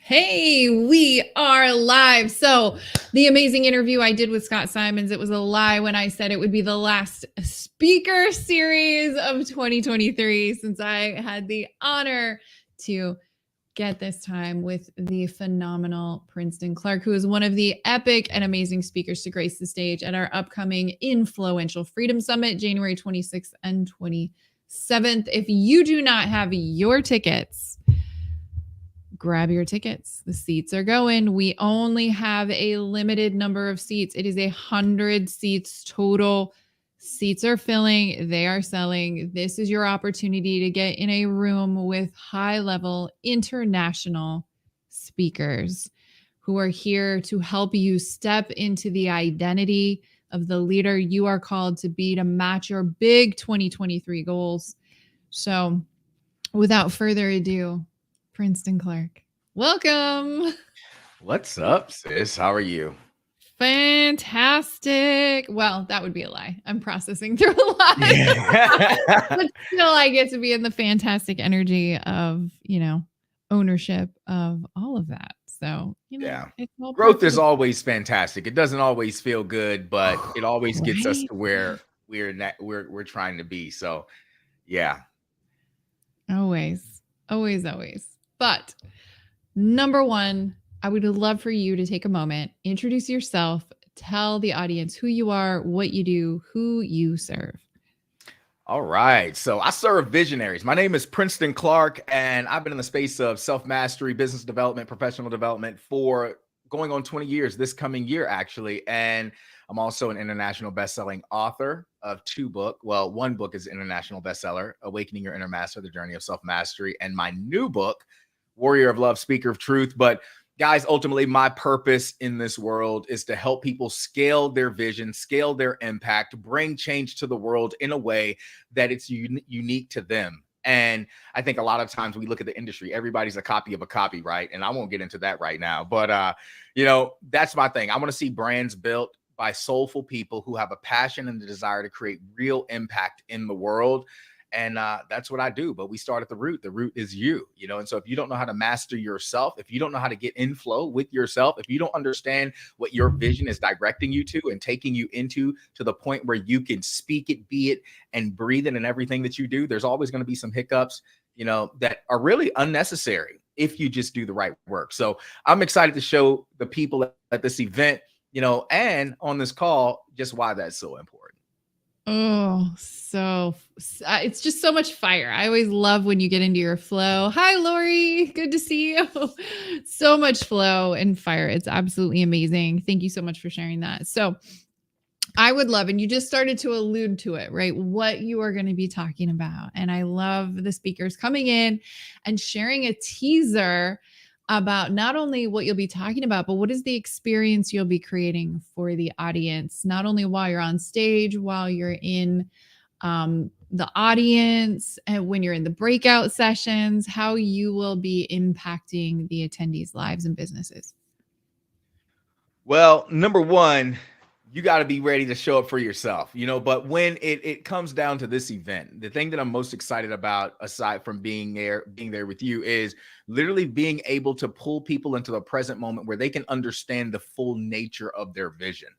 Hey, we are live. So the amazing interview I did with Scott Simons, it was a lie when I said it would be the last speaker series of 2023, since I had the honor to get this time with the phenomenal Princeton Clark, who is one of the epic and amazing speakers to grace the stage at our upcoming InFLOWential FREEDOM Summit, January 26th and 27th. If you do not have your tickets, grab your tickets. The seats are going. We only have a limited number of seats. It is 100 seats total. Seats are filling. They are selling. This is your opportunity to get in a room with high-level international speakers who are here to help you step into the identity of the leader you are called to be, to match your big 2023 goals. So without further ado, Princeton Clark, welcome. What's up, sis? How are you? Fantastic. Well, that would be a lie. I'm processing through a lot. But still, I get to be in the fantastic energy of, ownership of all of that. So, Yeah. it's all Growth is always fantastic. It doesn't always feel good, but it always gets us Right? to where we're trying to be. So, yeah. Always. But number one, I would love for you to take a moment, introduce yourself, tell the audience who you are, what you do, who you serve. All right. So I serve visionaries. My name is Princeton Clark, and I've been in the space of self-mastery, business development, professional development for going on 20 years this coming year, actually. And I'm also an international best-selling author of 2 books. Well, 1 book is international bestseller, Awakening Your Inner Master, The Journey of Self-Mastery, and my new book, Warrior of Love, Speaker of Truth. But guys, ultimately, my purpose in this world is to help people scale their vision, scale their impact, bring change to the world in a way that it's unique to them. And I think a lot of times we look at the industry, everybody's a copy of a copy, right? And I won't get into that right now, but that's my thing. I want to see brands built by soulful people who have a passion and the desire to create real impact in the world. And that's what I do. But we start at the root. The root is you, and so if you don't know how to master yourself, if you don't know how to get in flow with yourself, if you don't understand what your vision is directing you to and taking you into to the point where you can speak it, be it, and breathe it in everything that you do, there's always going to be some hiccups, that are really unnecessary if you just do the right work. So I'm excited to show the people at this event, and on this call, just why that's so important. Oh, so it's just so much fire. I always love when you get into your flow. Hi, Lori. Good to see you. So much flow and fire. It's absolutely amazing. Thank you so much for sharing that. So I would love, and you just started to allude to it, right? What you are going to be talking about. And I love the speakers coming in and sharing a teaser about not only what you'll be talking about, but what is the experience you'll be creating for the audience, not only while you're on stage, while you're in the audience, and when you're in the breakout sessions, how you will be impacting the attendees' lives and businesses. Well, number one, you got to be ready to show up for yourself, but when it comes down to this event, the thing that I'm most excited about, aside from being there with you, is literally being able to pull people into the present moment where they can understand the full nature of their vision.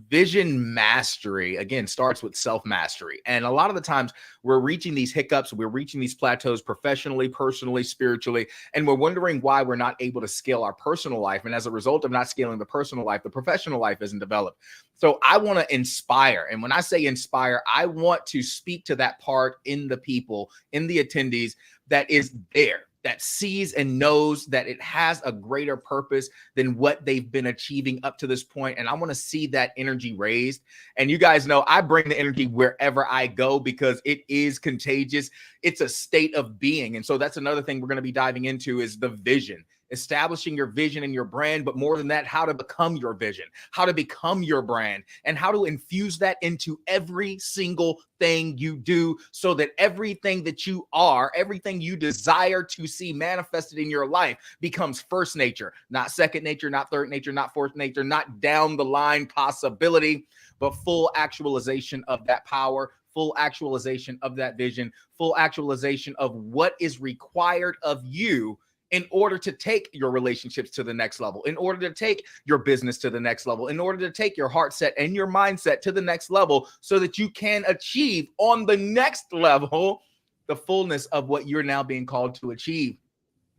Vision mastery, again, starts with self-mastery. And a lot of the times we're reaching these hiccups, we're reaching these plateaus professionally, personally, spiritually, and we're wondering why we're not able to scale our personal life. And as a result of not scaling the personal life, the professional life isn't developed. So I want to inspire. And when I say inspire, I want to speak to that part in the people, in the attendees, that is there, that sees and knows that it has a greater purpose than what they've been achieving up to this point. And I want to see that energy raised. And you guys know I bring the energy wherever I go because it is contagious. It's a state of being. And so that's another thing we're going to be diving into is the vision. Establishing your vision and your brand, but more than that, how to become your vision, how to become your brand, and how to infuse that into every single thing you do so that everything that you are, everything you desire to see manifested in your life becomes first nature, not second nature, not third nature, not fourth nature, not down the line possibility, but full actualization of that power, full actualization of that vision, full actualization of what is required of you in order to take your relationships to the next level, in order to take your business to the next level, in order to take your heart set and your mindset to the next level, so that you can achieve on the next level the fullness of what you're now being called to achieve.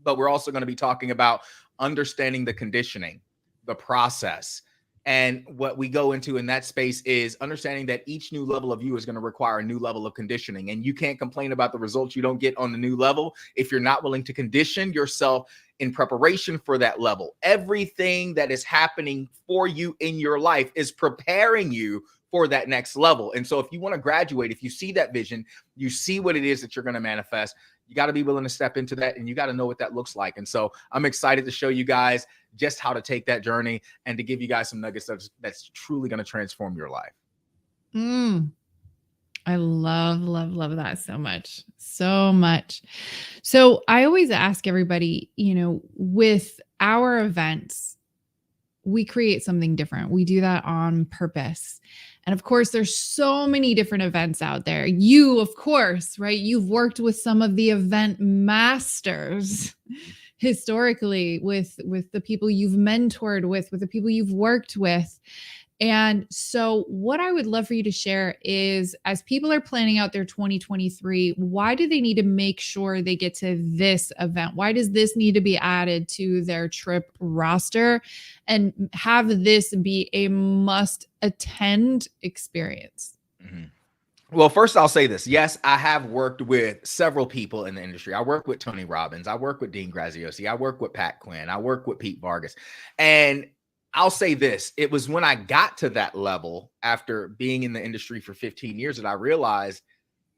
But we're also going to be talking about understanding the conditioning, the process. And what we go into in that space is understanding that each new level of you is going to require a new level of conditioning. And you can't complain about the results you don't get on the new level if you're not willing to condition yourself in preparation for that level. Everything that is happening for you in your life is preparing you for that next level. And so if you want to graduate, if you see that vision, you see what it is that you're going to manifest, you got to be willing to step into that, and you got to know what that looks like. And so I'm excited to show you guys just how to take that journey and to give you guys some nuggets that's truly going to transform your life. I love that so much. So much. So I always ask everybody, with our events, we create something different. We do that on purpose. And of course, there's so many different events out there. You, of course, right? You've worked with some of the event masters historically, with the people you've mentored with the people you've worked with. And so what I would love for you to share is, as people are planning out their 2023, why do they need to make sure they get to this event? Why does this need to be added to their trip roster and have this be a must attend experience? Mm-hmm. Well, first I'll say this. Yes, I have worked with several people in the industry. I work with Tony Robbins. I work with Dean Graziosi. I work with Pat Quinn. I work with Pete Vargas. And I'll say this, it was when I got to that level after being in the industry for 15 years that I realized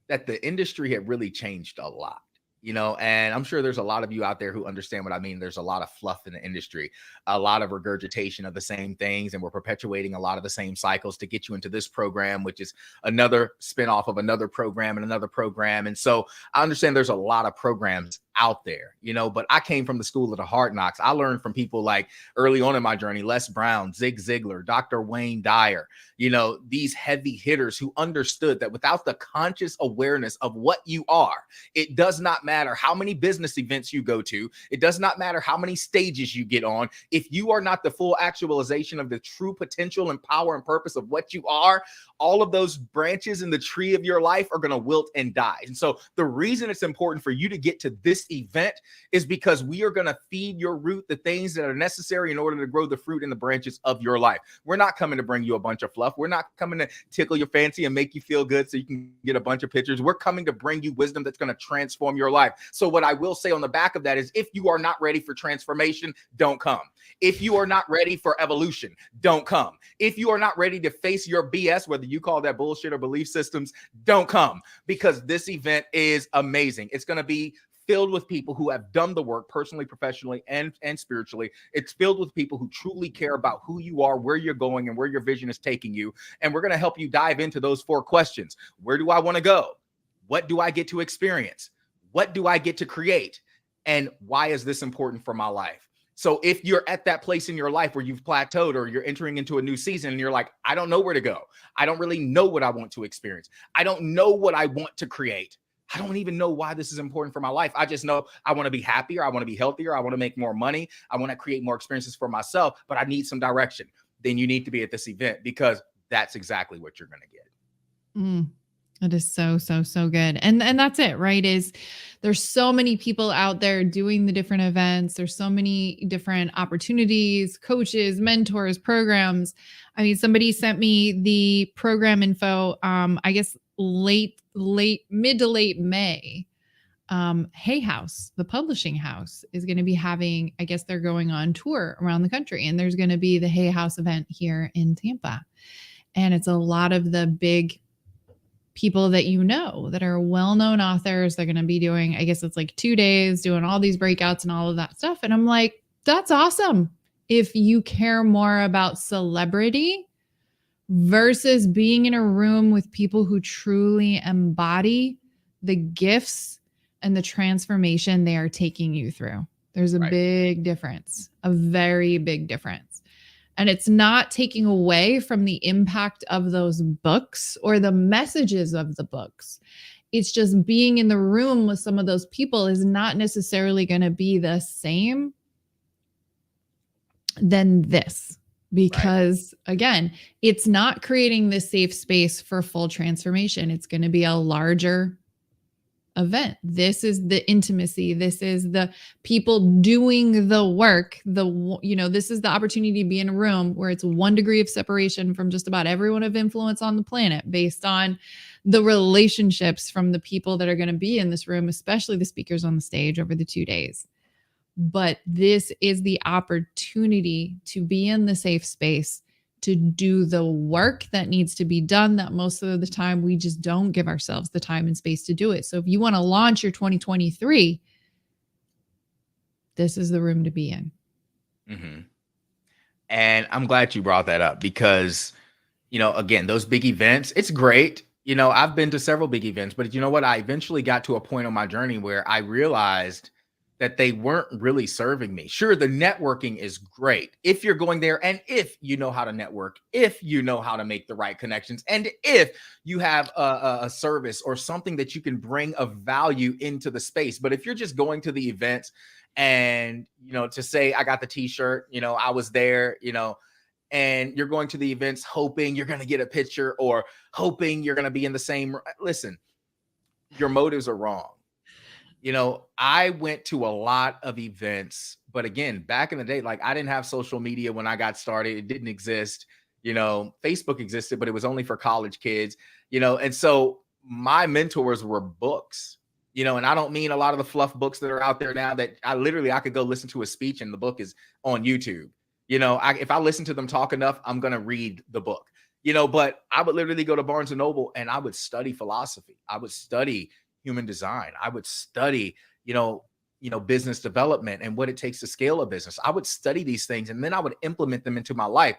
that the industry had really changed a lot. And I'm sure there's a lot of you out there who understand what I mean. There's a lot of fluff in the industry, a lot of regurgitation of the same things, and we're perpetuating a lot of the same cycles to get you into this program, which is another spinoff of another program and another program. And so I understand there's a lot of programs out there, but I came from the school of the hard knocks. I learned from people like early on in my journey, Les Brown, Zig Ziglar, Dr. Wayne Dyer, these heavy hitters who understood that without the conscious awareness of what you are, it does not matter how many business events you go to. It does not matter how many stages you get on. If you are not the full actualization of the true potential and power and purpose of what you are, all of those branches in the tree of your life are going to wilt and die. And so the reason it's important for you to get to this event is because we are going to feed your root the things that are necessary in order to grow the fruit in the branches of your life. We're not coming to bring you a bunch of fluff. We're not coming to tickle your fancy and make you feel good so you can get a bunch of pictures. We're coming to bring you wisdom that's going to transform your life. So what I will say on the back of that is, if you are not ready for transformation, don't come. If you are not ready for evolution, don't come. If you are not ready to face your BS, whether you call that bullshit or belief systems, don't come, because this event is amazing. It's going to be filled with people who have done the work personally, professionally, and spiritually. It's filled with people who truly care about who you are, where you're going, and where your vision is taking you. And we're going to help you dive into those 4 questions. Where do I want to go? What do I get to experience? What do I get to create? And why is this important for my life? So if you're at that place in your life where you've plateaued, or you're entering into a new season and you're like, I don't know where to go. I don't really know what I want to experience. I don't know what I want to create. I don't even know why this is important for my life. I just know I want to be happier. I want to be healthier. I want to make more money. I want to create more experiences for myself, but I need some direction. Then you need to be at this event, because that's exactly what you're going to get. It is so good. And that's it, right? There's so many people out there doing the different events. There's so many different opportunities, coaches, mentors, programs. I mean, somebody sent me the program info, I guess mid to late May. Hay House, the publishing house, is going to be having, I guess they're going on tour around the country, and there's going to be the Hay House event here in Tampa. And it's a lot of the big people that that are well-known authors. They're going to be doing, I guess it's like 2 days, doing all these breakouts and all of that stuff. And I'm like, that's awesome. If you care more about celebrity versus being in a room with people who truly embody the gifts and the transformation they are taking you through. There's a big difference, a very big difference. And it's not taking away from the impact of those books or the messages of the books. It's just being in the room with some of those people is not necessarily going to be the same than this. Because again, it's not creating this safe space for full transformation. It's going to be a larger event. This is the intimacy. This is the people doing the work. This is the opportunity to be in a room where it's 1 degree of separation from just about everyone of influence on the planet based on the relationships from the people that are going to be in this room, especially the speakers on the stage over the 2 days. But this is the opportunity to be in the safe space, to do the work that needs to be done, that most of the time we just don't give ourselves the time and space to do it. So if you want to launch your 2023, this is the room to be in. Mm-hmm. And I'm glad you brought that up because, again, those big events, it's great. I've been to several big events, but you know what? I eventually got to a point on my journey where I realized that they weren't really serving me. Sure, the networking is great if you're going there and if you know how to network, if you know how to make the right connections, and if you have a service or something that you can bring of value into the space. But if you're just going to the events and, to say, I got the t-shirt, I was there, and you're going to the events hoping you're going to get a picture or hoping you're going to be in the same, listen, your motives are wrong. I went to a lot of events, but again, back in the day, like I didn't have social media when I got started. It didn't exist. Facebook existed, but it was only for college kids, and so my mentors were books, and I don't mean a lot of the fluff books that are out there now that I could go listen to a speech and the book is on YouTube. If I listen to them talk enough, I'm going to read the book, but I would literally go to Barnes and Noble and I would study philosophy. I would study human design. I would study, business development and what it takes to scale a business. I would study these things and then I would implement them into my life.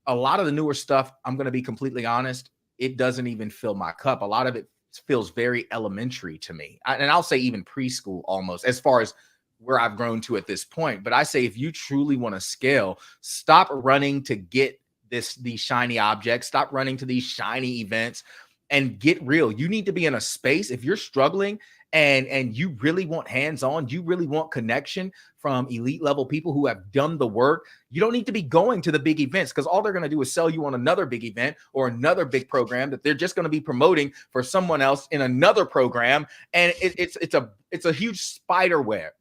A lot of the newer stuff, I'm going to be completely honest, it doesn't even fill my cup. A lot of it feels very elementary to me. And I'll say even preschool almost, as far as where I've grown to at this point. But I say, if you truly want to scale, stop running to get these shiny objects, stop running to these shiny events, and get real. You need to be in a space. If you're struggling and you really want hands-on, you really want connection from elite level people who have done the work, you don't need to be going to the big events because all they're going to do is sell you on another big event or another big program that they're just going to be promoting for someone else in another program. And it's a huge spider web,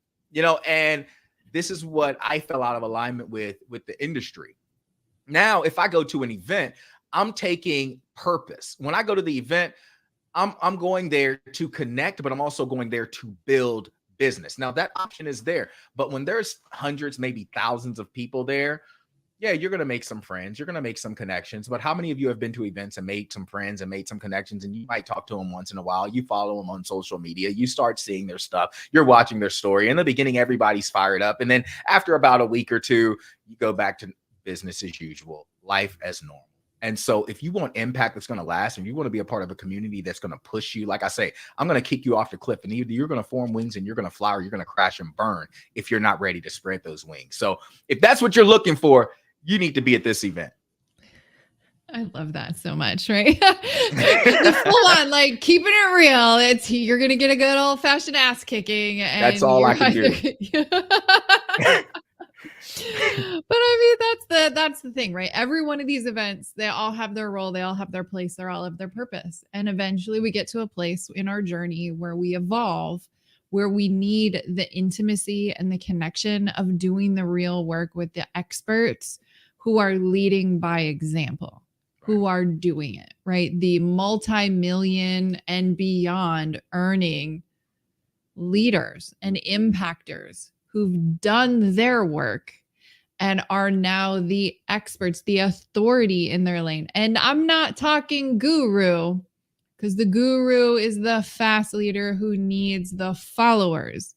and this is what I fell out of alignment with the industry. Now, if I go to an event, I'm taking purpose. When I go to the event, I'm going there to connect, but I'm also going there to build business. Now that option is there, but when there's hundreds, maybe thousands of people there, yeah, you're going to make some friends. You're going to make some connections. But how many of you have been to events and made some friends and made some connections, and you might talk to them once in a while? You follow them on social media. You start seeing their stuff. You're watching their story. In the beginning, everybody's fired up. And then after about a week or two, you go back to business as usual, life as normal. And so if you want impact that's going to last, and you want to be a part of a community that's going to push you, like I say, I'm going to kick you off the cliff, and either you're going to form wings and you're going to fly, or you're going to crash and burn if you're not ready to spread those wings. So if that's what you're looking for, you need to be at this event. I love that so much, right? Full on, like keeping it real. You're going to get a good old fashioned ass kicking. And that's all I can do. But I mean, that's the thing, right? Every one of these events, they all have their role, they all have their place, they all have their purpose. And eventually we get to a place in our journey where we evolve, where we need the intimacy and the connection of doing the real work with the experts who are leading by example, who are doing it, right? The multi-million and beyond earning leaders and impactors who've done their work and are now the experts, the authority in their lane. And I'm not talking guru, because the guru is the fast leader who needs the followers,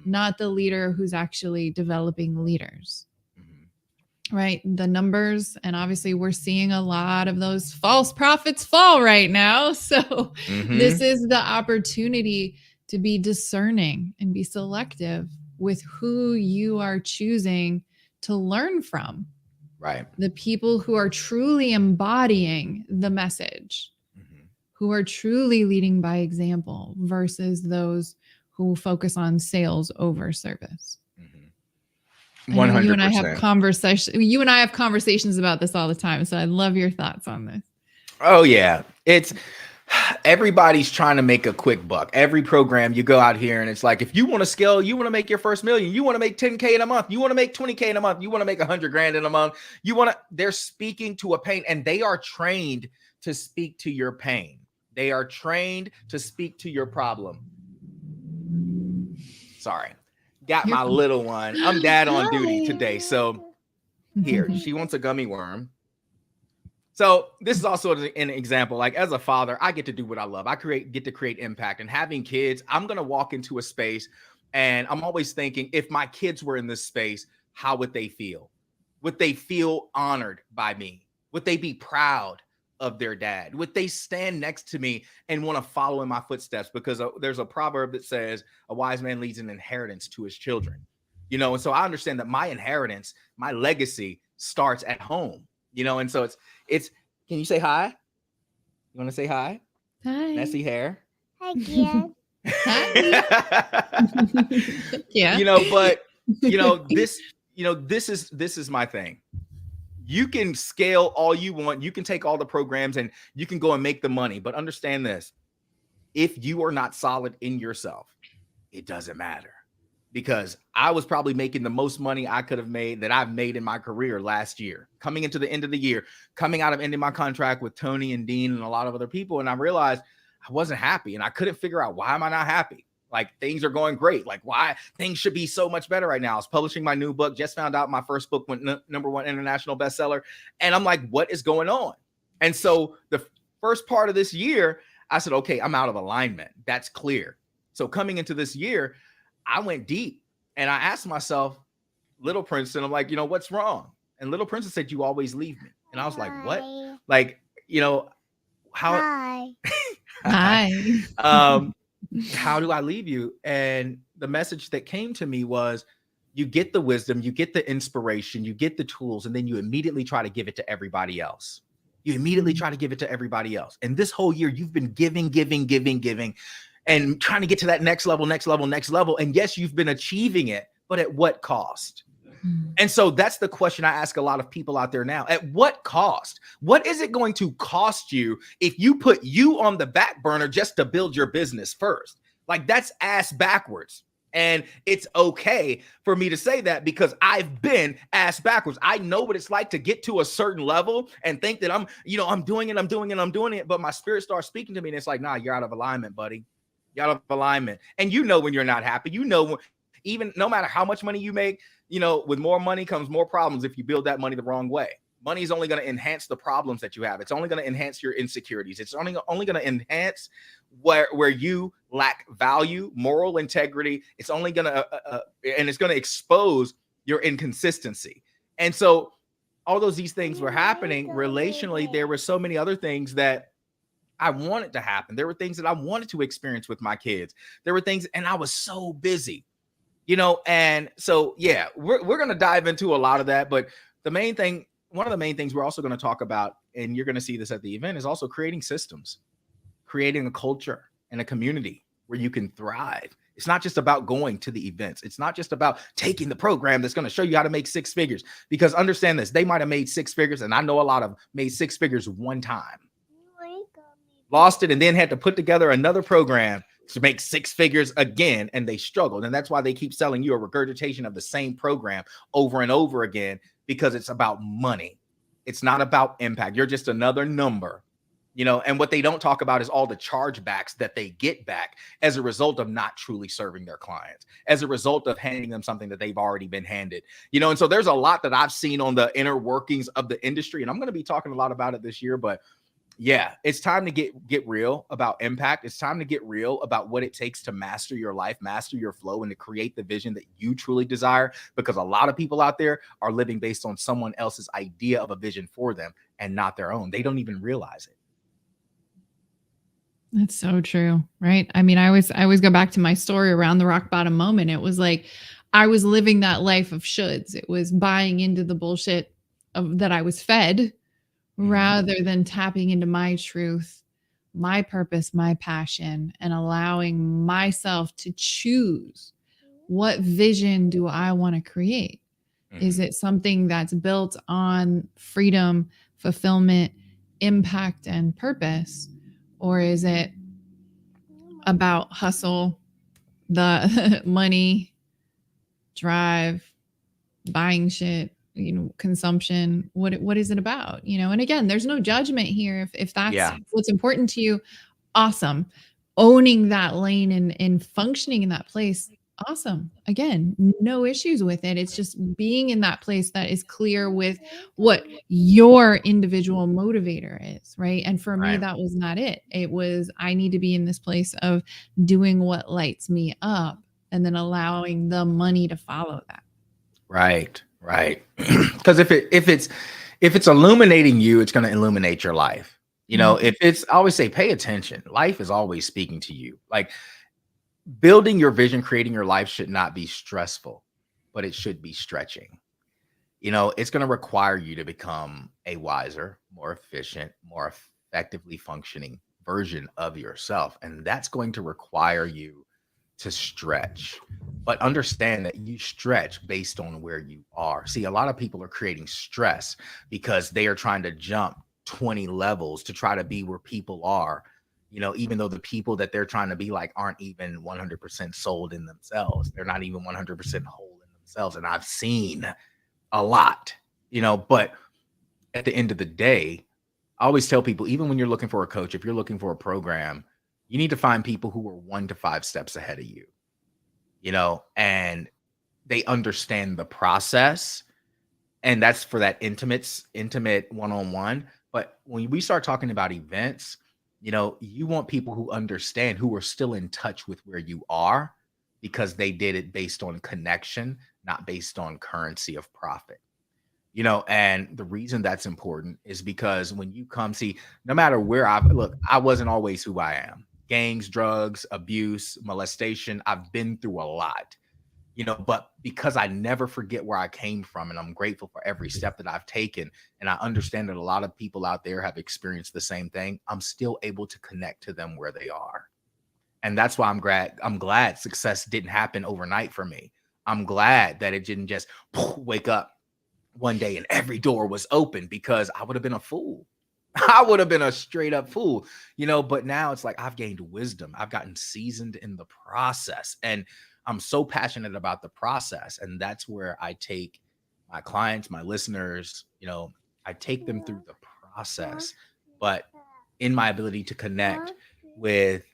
not the leader who's actually developing leaders. Right? The numbers, and obviously we're seeing a lot of those false prophets fall right now. So this is the opportunity to be discerning and be selective with who you are choosing to learn from. Right. The people who are truly embodying the message, who are truly leading by example versus those who focus on sales over service. 100%. I know you and I have conversations about this all the time. So I love your thoughts on this. Oh yeah. It's everybody's trying to make a quick buck. Every program you go out here and it's like, if you want to scale, you want to make your first million, you want to make 10K in a month, you want to make 20K in a month, you want to make 100 grand in a month. They're speaking to a pain, and they are trained to speak to your pain. They are trained to speak to your problem. Sorry. Got my little one. I'm dad on duty today. So here, she wants a gummy worm. So this is also an example. Like, as a father, I get to do what I love. I get to create impact. And having kids, I'm going to walk into a space and I'm always thinking, if my kids were in this space, how would they feel? Would they feel honored by me? Would they be proud of their dad? Would they stand next to me and want to follow in my footsteps? Because there's a proverb that says a wise man leaves an inheritance to his children, and so I understand that my inheritance, my legacy starts at home, and so it's, can you say hi? You want to say hi? Hi. Messy hair. Hi, Kian. Hi. Yeah. But this is my thing. You can scale all you want. You can take all the programs and you can go and make the money. But understand this. If you are not solid in yourself, it doesn't matter. Because I was probably making the most money I could have made that I've made in my career last year, coming into the end of the year, coming out of ending my contract with Tony and Dean and a lot of other people. And I realized I wasn't happy, and I couldn't figure out, why am I not happy? Like, things are going great. Like, why things should be so much better right now. I was publishing my new book, just found out my first book went #1 international bestseller. And I'm like, what is going on? And so the first part of this year, I said, okay, I'm out of alignment. That's clear. So coming into this year, I went deep and I asked myself, little Princeton, I'm like, what's wrong? And little Princeton said, you always leave me. And I was like, what? Like, how? Hi. Hi. How do I leave you? And the message that came to me was, you get the wisdom, you get the inspiration, you get the tools, and then you immediately try to give it to everybody else. You immediately try to give it to everybody else. And this whole year, you've been giving, and trying to get to that next level. And yes, you've been achieving it, but at what cost? And so that's the question I ask a lot of people out there now. At what cost? What is it going to cost you if you put you on the back burner just to build your business first? Like, that's ass backwards. And it's okay for me to say that, because I've been ass backwards. I know what it's like to get to a certain level and think that I'm doing it. But my spirit starts speaking to me and it's like, nah, you're out of alignment, buddy. You're out of alignment. And when you're not happy, even no matter how much money you make, with more money comes more problems if you build that money the wrong way. Money is only going to enhance the problems that you have. It's only going to enhance your insecurities. It's only going to enhance where you lack value, moral integrity. It's only going to, and it's going to expose your inconsistency. And so although these things were happening relationally, there were so many other things that I wanted to happen. There were things that I wanted to experience with my kids. There were things, and I was so busy. And so, yeah, we're going to dive into a lot of that. But one of the main things we're also going to talk about, and you're going to see this at the event, is also creating systems, creating a culture and a community where you can thrive. It's not just about going to the events. It's not just about taking the program that's going to show you how to make 6 figures, because understand this, they might've made 6 figures. And I know a lot of made 6 figures one time, lost it, and then had to put together another program to make 6 figures again, and they struggled. And that's why they keep selling you a regurgitation of the same program over and over again, because it's about money. It's not about impact. You're just another number, and what they don't talk about is all the chargebacks that they get back as a result of not truly serving their clients, as a result of handing them something that they've already been handed, and so there's a lot that I've seen on the inner workings of the industry, and I'm going to be talking a lot about it this year. But yeah, it's time to get real about impact. It's time to get real about what it takes to master your life, master your flow, and to create the vision that you truly desire, because a lot of people out there are living based on someone else's idea of a vision for them and not their own. They don't even realize it. That's so true, right? I mean, I always go back to my story around the rock bottom moment. It was like I was living that life of shoulds. It was buying into the bullshit that I was fed, rather than tapping into my truth my purpose, my passion, and allowing myself to choose what vision do I want to create? Is it something that's built on freedom, fulfillment, impact, and purpose? Or is it about hustle, the money, drive, buying shit, consumption? What is it about? And again, there's no judgment here. If that's what's important to you, awesome. Owning that lane and functioning in that place, awesome. Again, no issues with it. It's just being in that place that is clear with what your individual motivator is, right? And for me, that was not it. It was, I need to be in this place of doing what lights me up and then allowing the money to follow that. Right. Because if it's illuminating you, it's going to illuminate your life. If it's, I always say, pay attention. Life is always speaking to you. Like, building your vision, creating your life should not be stressful, but it should be stretching. It's going to require you to become a wiser, more efficient, more effectively functioning version of yourself. And that's going to require you to stretch, but understand that you stretch based on where you are. See, a lot of people are creating stress because they are trying to jump 20 levels to try to be where people are, even though the people that they're trying to be like aren't even 100% sold in themselves. They're not even 100% whole in themselves. And I've seen a lot, but at the end of the day, I always tell people, even when you're looking for a coach, if you're looking for a program, you need to find people who are 1 to 5 steps ahead of you, and they understand the process. And that's for that intimate one-on-one. But when we start talking about events, you want people who understand, who are still in touch with where you are, because they did it based on connection, not based on currency of profit. And the reason that's important is because when you come, see, no matter where I wasn't always who I am. Gangs, drugs, abuse, molestation. I've been through a lot, but because I never forget where I came from, and I'm grateful for every step that I've taken, and I understand that a lot of people out there have experienced the same thing, I'm still able to connect to them where they are. And that's why I'm glad success didn't happen overnight for me. I'm glad that it didn't just wake up one day and every door was open, because I would have been a fool. I would have been a straight up fool, but now it's like I've gained wisdom. I've gotten seasoned in the process, and I'm so passionate about the process. And that's where I take my clients, my listeners, I take them through the process, but in my ability to connect with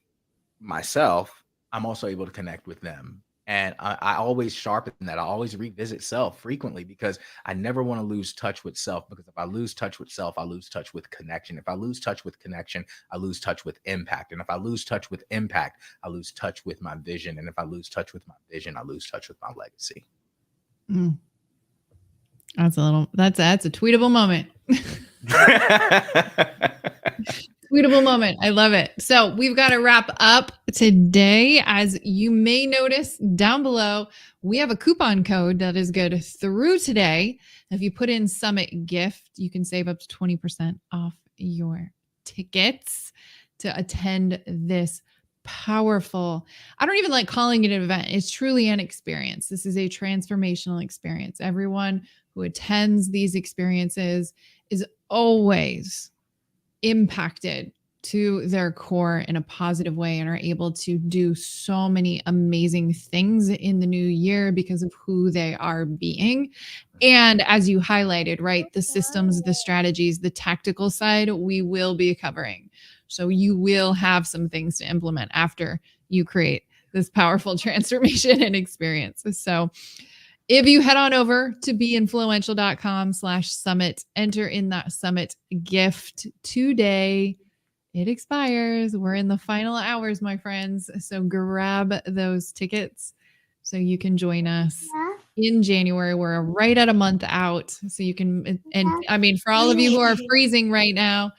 myself, I'm also able to connect with them. And I always sharpen that. I always revisit self frequently, because I never want to lose touch with self, because if I lose touch with self, I lose touch with connection. If I lose touch with connection, I lose touch with impact. And if I lose touch with impact, I lose touch with my vision. And if I lose touch with my vision, I lose touch with my legacy. That's a tweetable moment. Tweetable moment. I love it. So we've got to wrap up today. As you may notice down below, we have a coupon code that is good through today. If you put in Summit Gift, you can save up to 20% off your tickets to attend this powerful, I don't even like calling it an event. It's truly an experience. This is a transformational experience. Everyone who attends these experiences is always impacted to their core in a positive way and are able to do so many amazing things in the new year because of who they are being. And as you highlighted, right, the systems, the strategies, the tactical side, we will be covering. So you will have some things to implement after you create this powerful transformation and experience. So if you head on over to beinfluential.com/summit, enter in that summit gift today. It expires. We're in the final hours, my friends. So grab those tickets so you can join us in January. We're right at a month out. So you can, and I mean, for all of you who are freezing right now,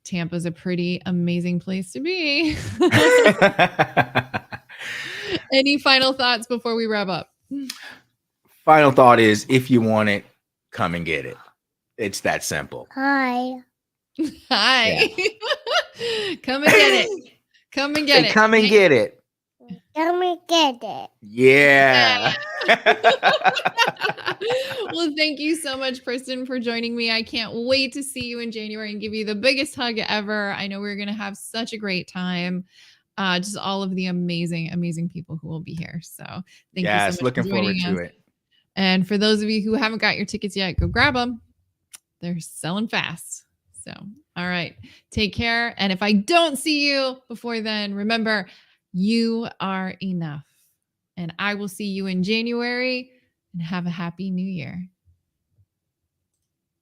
Tampa's a pretty amazing place to be. Any final thoughts before we wrap up? Final thought is, if you want it, come and get it. It's that simple. Hi. Hi. Yeah. Come and get it. Come and get Say, it. come and get it. Come and get it. Yeah. Well, thank you so much, Princeton, for joining me. I can't wait to see you in January and give you the biggest hug ever. I know we're going to have such a great time. Just all of the amazing, amazing people who will be here. So thank you so much looking for forward joining to us. it. And for those of you who haven't got your tickets yet, go grab them. They're selling fast. So, all right. Take care. And if I don't see you before then, remember, you are enough. And I will see you in January, and have a happy new year.